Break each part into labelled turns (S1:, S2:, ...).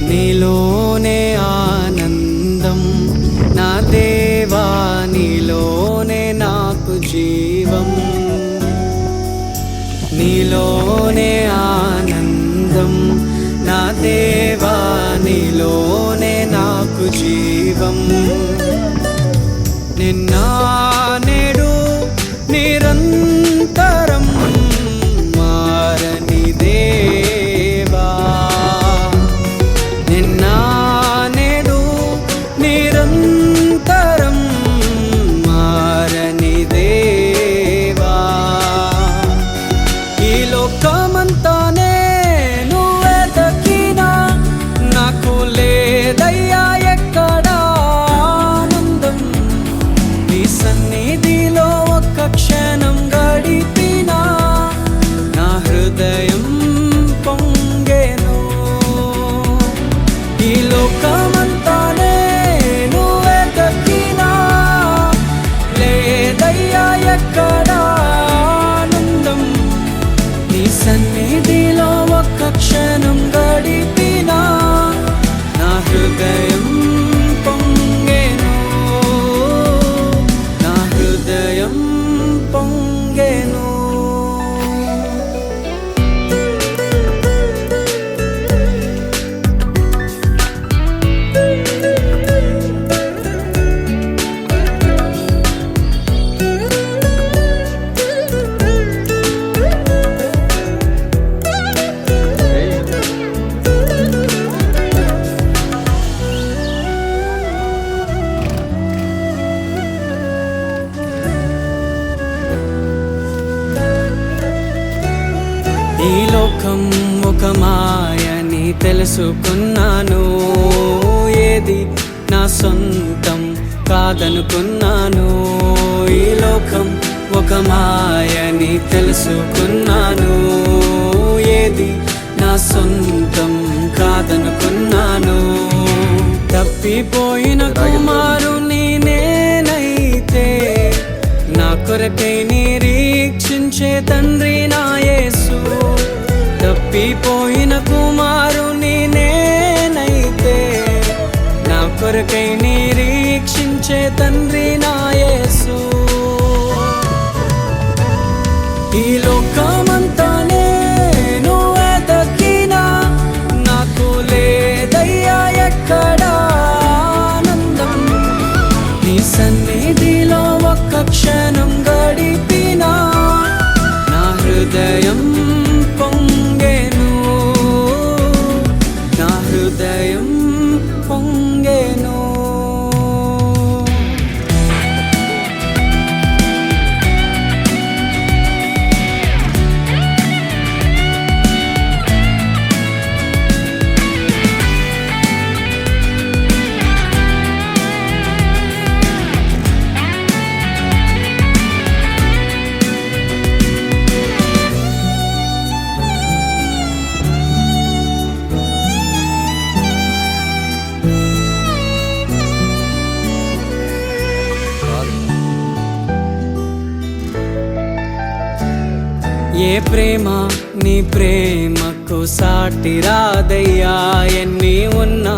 S1: నీలోనే ఆనందం నా దేవా, నీలోనే నాకు జీవం. నీలోనే ఆనందం నా దేవా, నీలోనే నాకు జీవం. నిన్న నేడు నిరంతరం మారని దేవా, నిన్న నేడు నిరంతరం మారని దేవా. ఈ లోకమంతానే నువ్వెతకినా నాకు లేదయ్యా ఎక్కడా ఆనందం. నీ సన్నిధిలో ఒక్క క్షణం గడిపినా నా హృదయం పొంగెను. ఈ లోకమంతానే నువ్వెతకినా లేదయ్యా ఎక్కడా ఆనందం. నీ సన్నిధిలో ఒక్క క్షణం గడిపినా నా హృదయం పొంగెను, నా హృదయం పొంగెను. ఈ లోకం ఒక మాయని తెలుసుకున్నాను, ఏది నా సొంతం కాదనుకున్నాను. ఈ లోకం ఒక మాయని తెలుసుకున్నాను, ఏది నా సొంతం కాదనుకున్నాను. తప్పిపోయిన కుమారుని నేనైతే నా కొరకై నిరీక్షించే తండ్రి నా యేసు. తప్పిపోయిన కుమారుని నేనైతే నా కొరకై నిరీక్షించే తండ్రి నా యేసు. ఈ లోకమంతానే నువ్వెతకినా నాకు లేదయ్యా ఎక్కడా ఆనందం. నీ సన్నిధిలో ఒక్క క్షణం గడిపినా నా హృదయం పొంగెను, నా హృదయం పొంగెను. ఏ ప్రేమ నీ ప్రేమకు సాటి రాదయ్యా, ఎన్ని ఉన్నా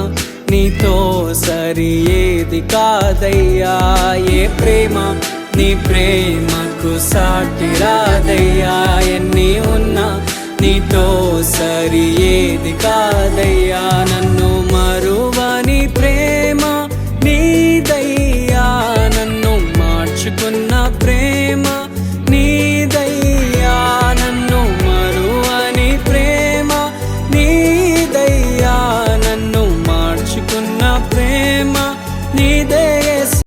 S1: నీతో సరి ఏది కాదయ్యా. ఏ ప్రేమ నీ ప్రేమకు సాటి రాదయ్యా, ఎన్ని ఉన్నా నీతో సరి ఏది కాదయ్యా. నన్ను